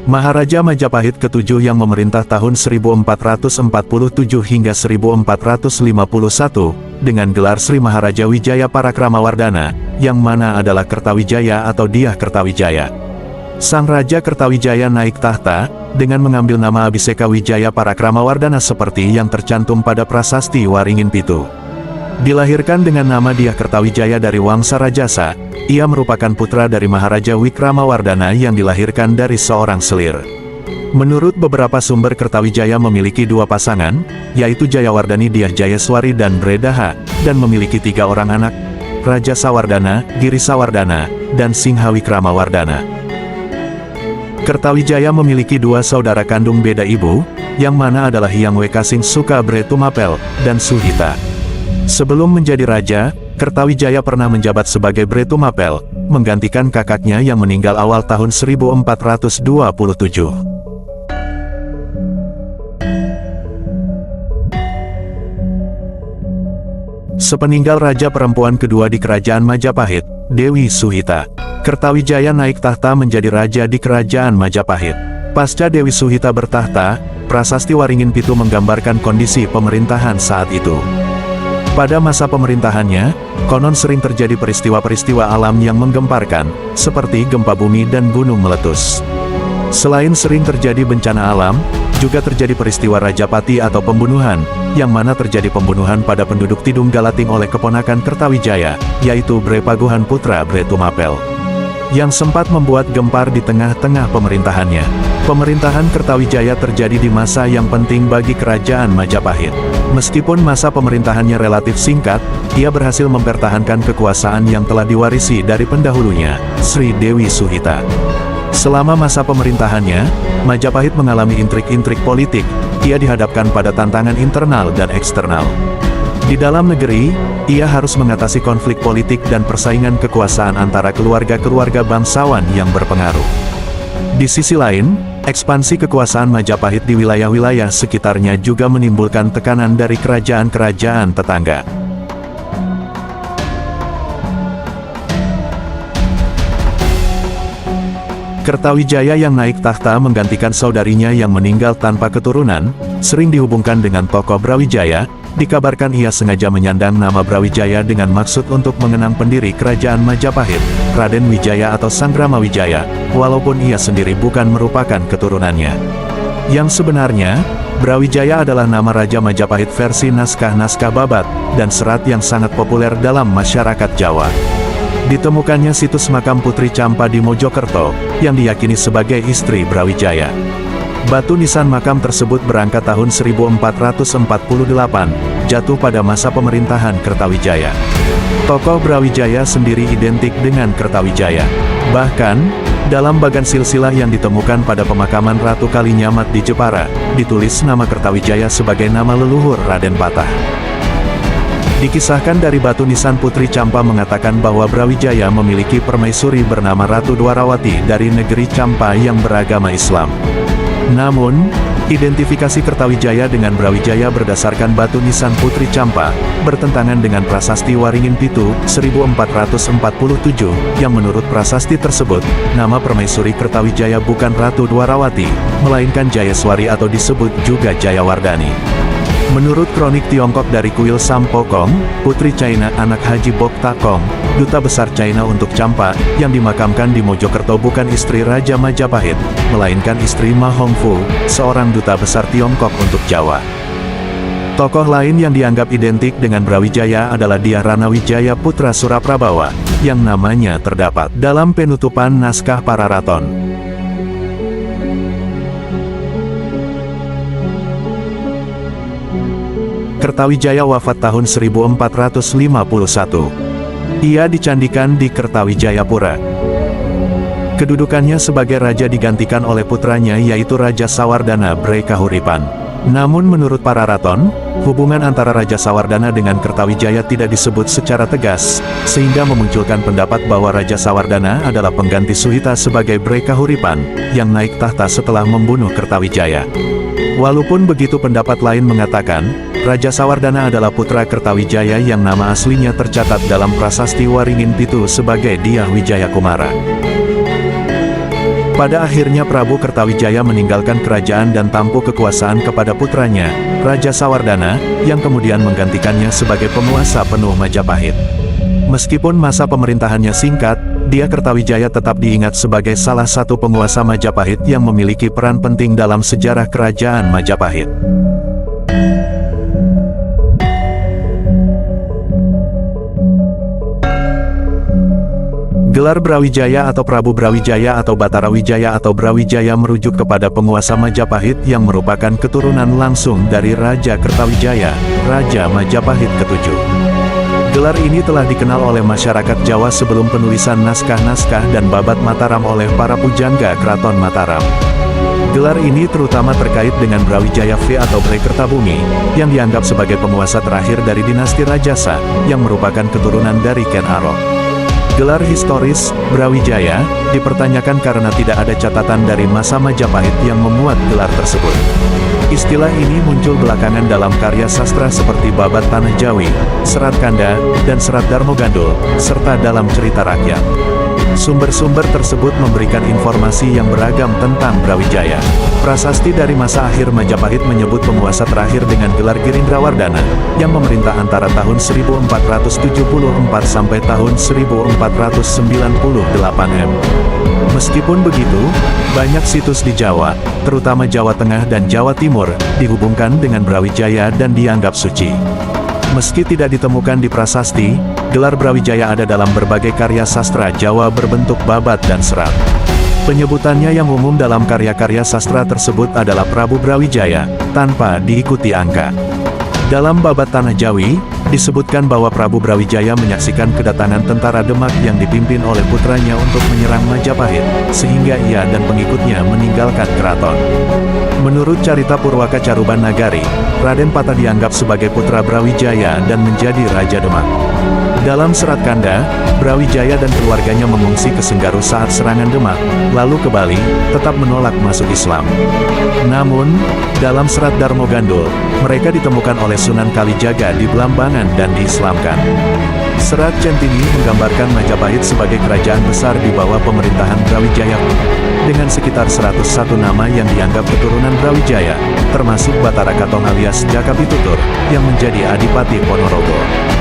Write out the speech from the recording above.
Maharaja Majapahit ke-7 yang memerintah tahun 1447 hingga 1451, dengan gelar Sri Maharaja Wijaya Parakramawardhana, yang mana adalah Kertawijaya atau Dyah Kertawijaya. Sang Raja Kertawijaya naik tahta, dengan mengambil nama Abhiseka Wijaya Parakramawardhana seperti yang tercantum pada prasasti Waringin Pitu. Dilahirkan dengan nama Dyah Kertawijaya dari Wangsa Rajasa, ia merupakan putra dari Maharaja Wikramawardhana yang dilahirkan dari seorang selir. Menurut beberapa sumber, Kertawijaya memiliki dua pasangan, yaitu Jayawardhani Dyah Jayaswari dan Bredaha, dan memiliki 3 orang anak, Raja Sawardhana, Giri Sawardhana, dan Singha Wikramawardhana. Kertawijaya memiliki 2 saudara kandung beda ibu, yang mana adalah Hyang Wekasing Sukabre Tumapel, dan Suhita. Sebelum menjadi raja, Kertawijaya pernah menjabat sebagai Bre Tumapel, menggantikan kakaknya yang meninggal awal tahun 1427. Sepeninggal raja perempuan kedua di kerajaan Majapahit, Dewi Suhita, Kertawijaya naik tahta menjadi raja di kerajaan Majapahit. Pasca Dewi Suhita bertahta, prasasti Waringin Pitu menggambarkan kondisi pemerintahan saat itu. Pada masa pemerintahannya, konon sering terjadi peristiwa-peristiwa alam yang menggemparkan, seperti gempa bumi dan gunung meletus. Selain sering terjadi bencana alam, juga terjadi peristiwa Rajapati atau pembunuhan, yang mana terjadi pembunuhan pada penduduk Tidung Galating oleh keponakan Kertawijaya, yaitu Bre Paguhan Putra Bre Tumapel, yang sempat membuat gempar di tengah-tengah pemerintahannya. Pemerintahan Kertawijaya terjadi di masa yang penting bagi kerajaan Majapahit. Meskipun masa pemerintahannya relatif singkat, ia berhasil mempertahankan kekuasaan yang telah diwarisi dari pendahulunya, Sri Dewi Suhita. Selama masa pemerintahannya, Majapahit mengalami intrik-intrik politik, ia dihadapkan pada tantangan internal dan eksternal. Di dalam negeri, ia harus mengatasi konflik politik dan persaingan kekuasaan antara keluarga-keluarga bangsawan yang berpengaruh. Di sisi lain, ekspansi kekuasaan Majapahit di wilayah-wilayah sekitarnya juga menimbulkan tekanan dari kerajaan-kerajaan tetangga. Kertawijaya yang naik tahta menggantikan saudarinya yang meninggal tanpa keturunan, sering dihubungkan dengan tokoh Brawijaya. Dikabarkan ia sengaja menyandang nama Brawijaya dengan maksud untuk mengenang pendiri kerajaan Majapahit, Raden Wijaya atau Sanggrama Wijaya, walaupun ia sendiri bukan merupakan keturunannya. Yang sebenarnya, Brawijaya adalah nama Raja Majapahit versi naskah-naskah Babat, dan serat yang sangat populer dalam masyarakat Jawa. Ditemukannya situs makam Putri Campa di Mojokerto, yang diyakini sebagai istri Brawijaya. Batu nisan makam tersebut berangkat tahun 1448, jatuh pada masa pemerintahan Kertawijaya. Tokoh Brawijaya sendiri identik dengan Kertawijaya. Bahkan, dalam bagan silsilah yang ditemukan pada pemakaman Ratu Kalinyamat di Jepara, ditulis nama Kertawijaya sebagai nama leluhur Raden Patah. Dikisahkan dari batu nisan Putri Campa mengatakan bahwa Brawijaya memiliki permaisuri bernama Ratu Dwarawati dari negeri Campa yang beragama Islam. Namun, identifikasi Kertawijaya dengan Brawijaya berdasarkan batu nisan Putri Campa, bertentangan dengan prasasti Waringin Pitu, 1447, yang menurut prasasti tersebut, nama permaisuri Kertawijaya bukan Ratu Dwarawati, melainkan Jayaswari atau disebut juga Jayawardhani. Menurut kronik Tiongkok dari Kuil Sampokong, Putri China anak Haji Bok Takong, Duta Besar China untuk Campa, yang dimakamkan di Mojokerto bukan istri Raja Majapahit, melainkan istri Ma Hongfu, seorang Duta Besar Tiongkok untuk Jawa. Tokoh lain yang dianggap identik dengan Brawijaya adalah Dyah Ranawijaya Putra Suraprabawa, yang namanya terdapat dalam penutupan naskah Pararaton. Kertawijaya wafat tahun 1451. Ia dicandikan di Kertawijayapura. Kedudukannya sebagai raja digantikan oleh putranya yaitu Raja Sawardhana Bre Kahuripan. Namun menurut Pararaton, hubungan antara Raja Sawardhana dengan Kertawijaya tidak disebut secara tegas, sehingga memunculkan pendapat bahwa Raja Sawardhana adalah pengganti Suhita sebagai Bre Kahuripan, yang naik tahta setelah membunuh Kertawijaya. Walaupun begitu pendapat lain mengatakan, Raja Sawardana adalah putra Kertawijaya yang nama aslinya tercatat dalam Prasasti Waringin Pitu sebagai Dyah Wijaya Kumara. Pada akhirnya Prabu Kertawijaya meninggalkan kerajaan dan tampuk kekuasaan kepada putranya, Raja Sawardana, yang kemudian menggantikannya sebagai penguasa penuh Majapahit. Meskipun masa pemerintahannya singkat, Dyah Kertawijaya tetap diingat sebagai salah satu penguasa Majapahit yang memiliki peran penting dalam sejarah kerajaan Majapahit. Gelar Brawijaya atau Prabu Brawijaya atau Batara Wijaya atau Brawijaya merujuk kepada penguasa Majapahit yang merupakan keturunan langsung dari Raja Kertawijaya, Raja Majapahit ke-7. Gelar ini telah dikenal oleh masyarakat Jawa sebelum penulisan naskah-naskah dan babat Mataram oleh para pujangga Keraton Mataram. Gelar ini terutama terkait dengan Brawijaya V atau Bray Kertabumi, yang dianggap sebagai penguasa terakhir dari dinasti Rajasa, yang merupakan keturunan dari Ken Arok. Gelar historis, Brawijaya, dipertanyakan karena tidak ada catatan dari masa Majapahit yang memuat gelar tersebut. Istilah ini muncul belakangan dalam karya sastra seperti Babat Tanah Jawi, Serat Kanda, dan Serat Darmo Gandul, serta dalam cerita rakyat. Sumber-sumber tersebut memberikan informasi yang beragam tentang Brawijaya. Prasasti dari masa akhir Majapahit menyebut penguasa terakhir dengan gelar Girindrawardana, yang memerintah antara tahun 1474 sampai tahun 1498 M. Meskipun begitu, banyak situs di Jawa, terutama Jawa Tengah dan Jawa Timur, dihubungkan dengan Brawijaya dan dianggap suci. Meski tidak ditemukan di prasasti, gelar Brawijaya ada dalam berbagai karya sastra Jawa berbentuk babat dan serat. Penyebutannya yang umum dalam karya-karya sastra tersebut adalah Prabu Brawijaya, tanpa diikuti angka. Dalam Babat Tanah Jawi, disebutkan bahwa Prabu Brawijaya menyaksikan kedatangan tentara Demak yang dipimpin oleh putranya untuk menyerang Majapahit, sehingga ia dan pengikutnya meninggalkan keraton. Menurut carita Purwaka Caruban Nagari, Raden Pata dianggap sebagai putra Brawijaya dan menjadi Raja Demak. Dalam Serat Kanda, Brawijaya dan keluarganya mengungsi ke Senggaru saat serangan Demak, lalu ke Bali, tetap menolak masuk Islam. Namun, dalam Serat Darmo Gandul, mereka ditemukan oleh Sunan Kalijaga di Blambangan dan diislamkan. Serat Centini menggambarkan Majapahit sebagai kerajaan besar di bawah pemerintahan Brawijaya, dengan sekitar 101 nama yang dianggap keturunan Brawijaya, termasuk Batara Katong alias Jaka Pitutur, yang menjadi Adipati Ponorogo.